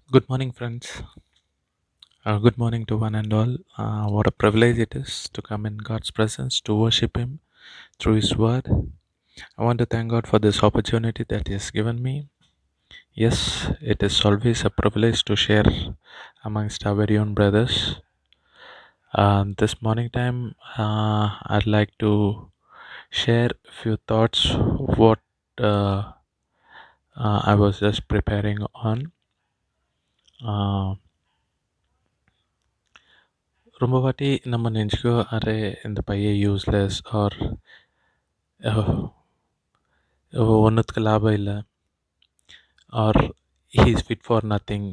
Good morning, friends. Good morning to one and all. What a privilege it is to come in God's presence to worship Him through His Word. I want to thank God for this opportunity that He has given me. Yes, it is always a privilege to share amongst our very own brothers. This morning time, I'd like to share a few thoughts of what uh, I was just preparing on. Uh, ரொம்ப வாட்டி நம்ம நினச்சிக்கோ array இந்த பையன் useless R ஒன்றுத்துக்கு லாபம் இல்லை or he is fit for nothing.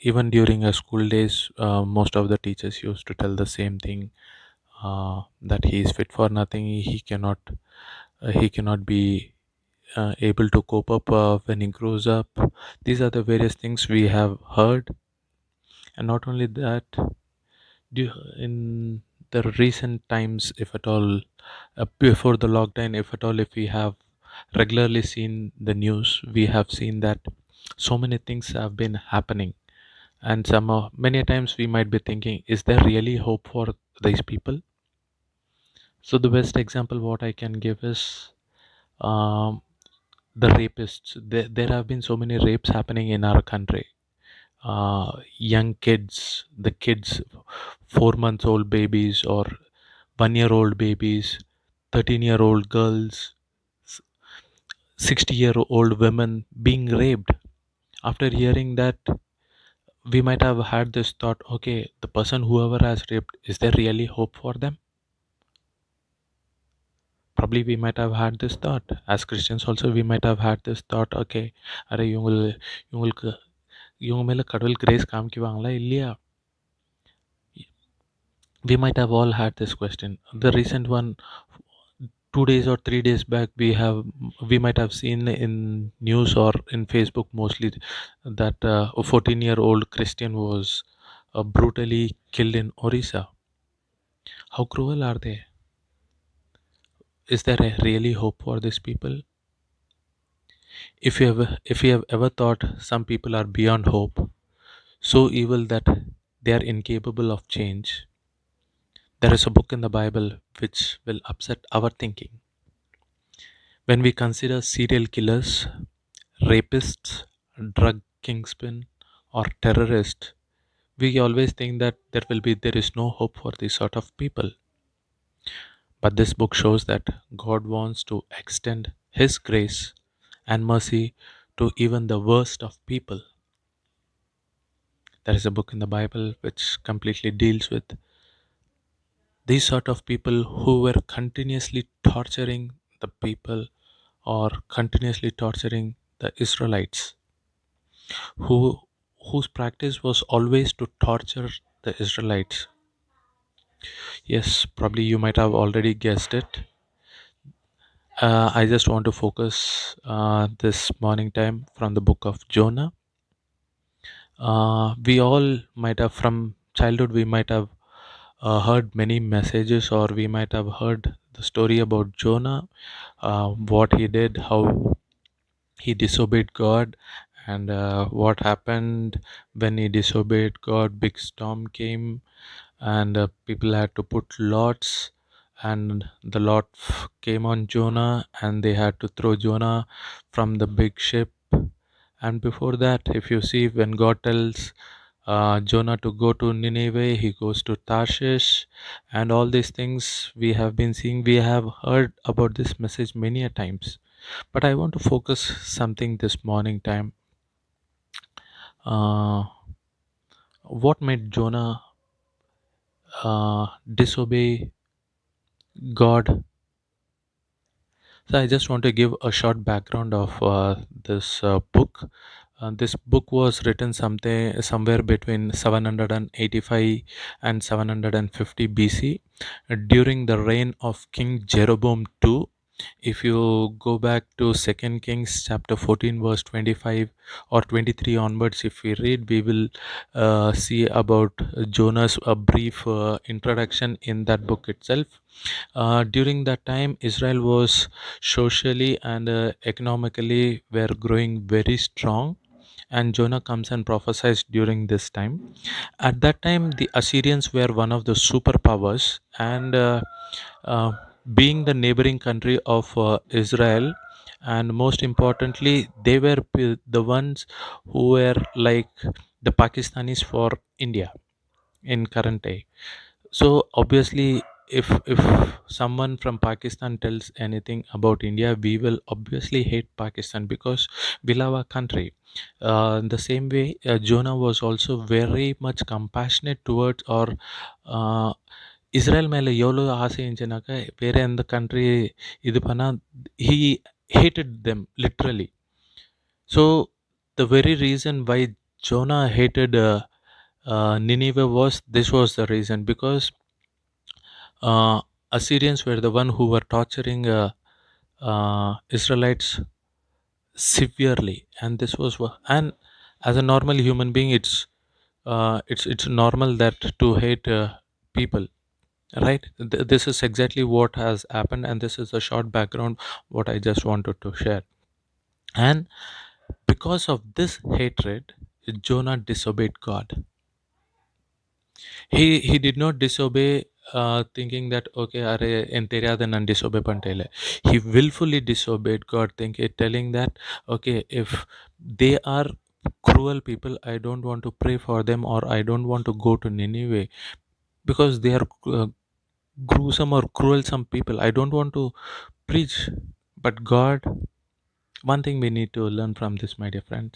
Even during our school days, most of the teachers used to tell the same thing, that he is fit for nothing. He cannot be able to cope up when he grows up. These are the various things we have heard. And not only that, in the recent times, if at all, before the lockdown, if at all, if we have regularly seen the news, we have seen that so many things have been happening. And many times we might be thinking, is there really hope for these people? So the best example what I can give is, um, the rapists. There have been so many rapes happening in our country. Young kids, the kids, 4 months old babies or 1 year old babies, 13-year-old girls, 60-year-old women being raped. After hearing that, we might have had this thought, okay, the person whoever has raped, is there really hope for them? Probably we might have had this thought. As Christians also, we might have had this thought, okay, array இவங்களுக்கு இவங்க மேலே கடவுள் grace காமிக்குவாங்களா இல்லையா? We might have all had this question. The recent one, 2 days or 3 days back, we might have seen in news or in Facebook mostly that a 14-year-old Christian was brutally killed in Orissa. How cruel are they? Is there a really hope for these people? If you have ever thought some people are beyond hope, so evil that they are incapable of change, there is a book in the Bible which will upset our thinking. When we consider serial killers, rapists, drug kingspin, or terrorists, we always think that there is no hope for these sort of people. But this book shows that God wants to extend His grace and mercy to even the worst of people. There is a book in the Bible which completely deals with these sort of people who were continuously torturing the people or continuously torturing the Israelites, who whose practice was always to torture the Israelites. Yes, probably you might have already guessed it. I just want to focus this morning time from the book of Jonah. We all might have, from childhood, we might have heard many messages, or we might have heard the story about Jonah, what he did, how he disobeyed God, and what happened when he disobeyed God. Big storm came, and people had to put lots, and the lot came on Jonah, and they had to throw Jonah from the big ship. And before that, if you see, when God tells Jonah to go to Nineveh, he goes to Tarshish, and all these things we have been seeing. We have heard about this message many a times, but I want to focus something this morning time. Uh, what made Jonah disobey God? So I just want to give a short background of this book. This book was written somewhere between 785 and 750 BC, during the reign of King Jeroboam II. If you go back to Second Kings chapter 14 verse 25 or 23 onwards, if we read, we will see about Jonah's a brief introduction in that book itself. During that time, Israel was socially and economically were growing very strong, and Jonah comes and prophesies during this time. At that time, the Assyrians were one of the superpowers, and uh, being the neighboring country of Israel, and most importantly, they were the ones who were like the Pakistanis for India in current day. So obviously, if someone from Pakistan tells anything about India, we will obviously hate Pakistan because we love our country. The same way, Jonah was also very much compassionate towards or Israel மேல எவ்வளோ ஆசை இருந்துச்சுனாக்கா வேற எந்த country இது பண்ணா he hated them literally. So the very reason why Jonah hated Nineveh was the reason because Assyrians were the one who were torturing Israelites severely, and this was and as a normal human being, it's normal that to hate people, right? This is exactly what has happened, and this is a short background what I just wanted to share. And because of this hatred, Jonah disobeyed God. He did not disobey thinking that okay are en தெரியாத நான் disobey பண்ணிட்டேன். He willfully disobeyed God, telling that okay, if they are cruel people, I don't want to pray for them, or I don't want to go to Nineveh because they are gruesome or cruel some people. I don't want to preach. But God, one thing we need to learn from this, my dear friends,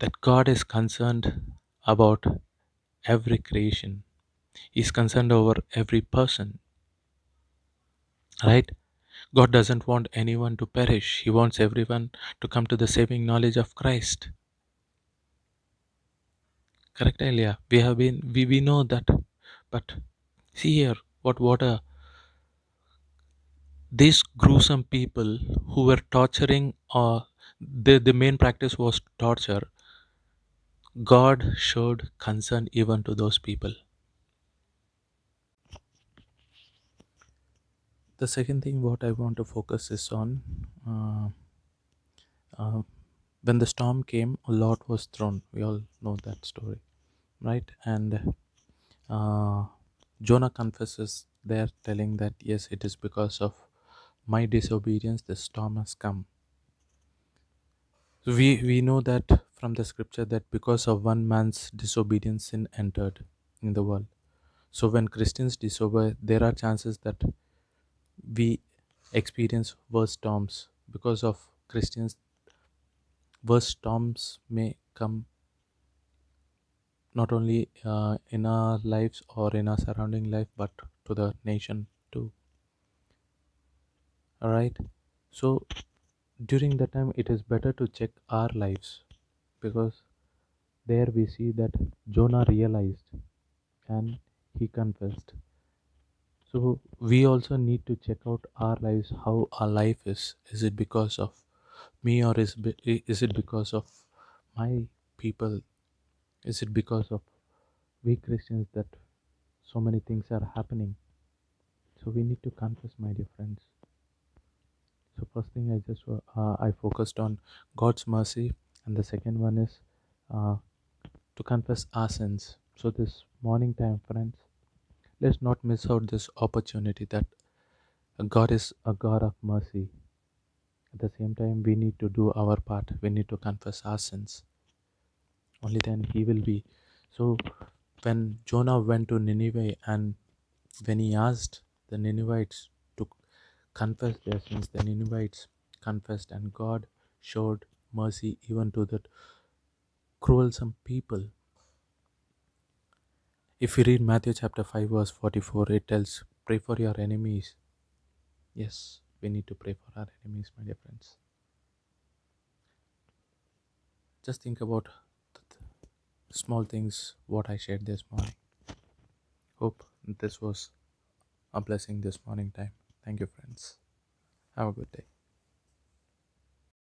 that God is concerned about every creation. He's concerned over every person, right? God doesn't want anyone to perish. He wants everyone to come to the saving knowledge of Christ. Correct, Elia? We know that, but see here, what a these gruesome people who were torturing. The main practice was torture. God showed concern even to those people. The second thing what I want to focus is on uh, uh, when the storm came, a lot was thrown. We all know that story, right? And uh, Jonah confesses there, telling that yes, it is because of my disobedience the storm has come. So we know that from the scripture that because of one man's disobedience, sin entered in the world. So when Christians disobey, there are chances that we experience worse storms because of Christians. Worse storms may come not only in our lives or in our surrounding life, but to the nation too. All right. So during that time, it is better to check our lives because there we see that Jonah realized and he confessed. So we also need to check out our lives, how our life is. Is it because of me, or is it because of my people? Is it because of we Christians that so many things are happening? So we need to confess, my dear friends. So first thing I focused on God's mercy, and the second one is uh, to confess our sins. So this morning time, friends, let's not miss out this opportunity that God is a God of mercy. At the same time, we need to do our part. We need to confess our sins. Only then He will be. So when Jonah went to Nineveh, and when he asked the Ninevites to confess their sins, the Ninevites confessed, and God showed mercy even to that cruelsome people. If you read Matthew chapter 5, verse 44, it tells, pray for your enemies. Yes, we need to pray for our enemies, my dear friends. Just think about the small things what I shared this morning. Hope this was a blessing this morning time. Thank you, friends. Have a good day.